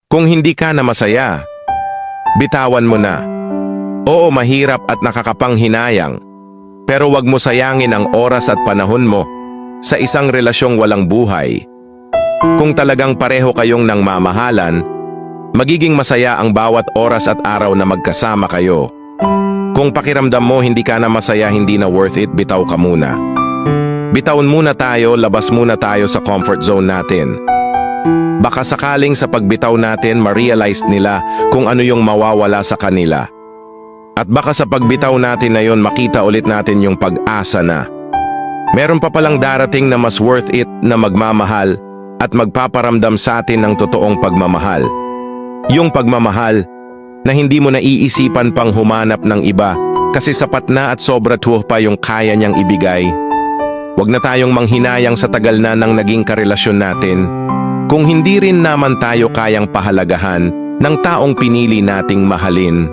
Kung hindi ka na masaya, bitawan mo na. Oo, mahirap at nakakapanghinayang, pero wag mo sayangin ang oras at panahon mo sa isang relasyong walang buhay. Kung talagang pareho kayong nangmamahalan, magiging masaya ang bawat oras at araw na magkasama kayo. Kung pakiramdam mo hindi ka na masaya, hindi na worth it, bitaw ka muna. Bitawan muna tayo, labas muna tayo sa comfort zone natin. Baka sakaling sa pagbitaw natin, ma-realize nila kung ano yung mawawala sa kanila. At baka sa pagbitaw natin na yon, makita ulit natin yung pag-asa na meron pa palang darating na mas worth it na magmamahal at magpaparamdam sa atin ng totoong pagmamahal. Yung pagmamahal na hindi mo naiisipan pang humanap ng iba kasi sapat na at sobra tuwa pa yung kaya niyang ibigay. Huwag na tayong manghinayang sa tagal na ng naging karelasyon natin kung hindi rin naman tayo kayang pahalagahan ng taong pinili nating mahalin.